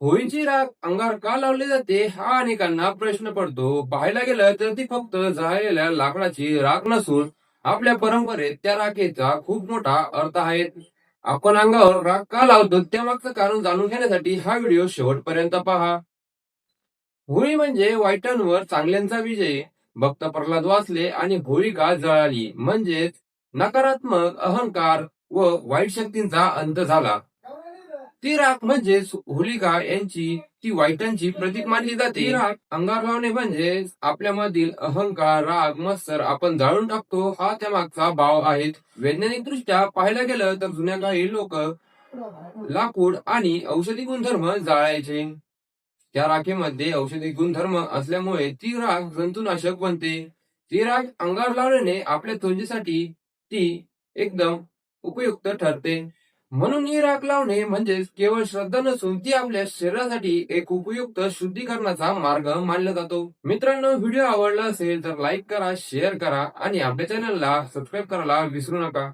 होळीची राख अंगावर का लावली जाते हा अनेकांना प्रश्न पडतो. पाहायला गेलं तर ती फक्त जळलेल्या लाकडाची राख नसून आपल्या परंपरेत त्या राखेचा खूप मोठा अर्थ आहे. आपण अंगावर राख का लावतो त्यामागचं कारण जाणून घेण्यासाठी हा व्हिडिओ शेवटपर्यंत पहा. होळी म्हणजे वाईटांवर चांगल्यांचा विजय. भक्त प्रल्हाद वाचले आणि होळिका जळाली म्हणजेच नकारात्मक अहंकार व वाईट शक्तींचा अंत झाला. ती राख म्हणजे होलिका यांची ती वाईटांची प्रतीक मानली जाते. ती राख अंगावर लावणे म्हणजे आपल्यामधील अहंकार, राग, मत्सर आपण जाळून टाकतो हा त्यामागचा भाव आहे. वैज्ञानिक दृष्ट्या पाहायला गेलं तर जुन्या काळी लोक लाकूड आणि औषधी गुणधर्म जाळायचे. त्या राखेमध्ये औषधी गुणधर्म असल्यामुळे ती राख जंतुनाशक बनते. ती राख अंगावर लावल्याने आपल्या त्वचेसाठी ती एकदम उपयुक्त ठरते. म्हणून ही राख लावणे म्हणजे केवळ श्रद्धा नसून ती आपल्या शरीरासाठी एक उपयुक्त शुद्धीकरणाचा मार्ग मानला जातो. मित्रांनो, व्हिडिओ आवडला असेल तर लाईक करा, शेअर करा आणि आपल्या चॅनलला सबस्क्राईब करायला विसरू नका.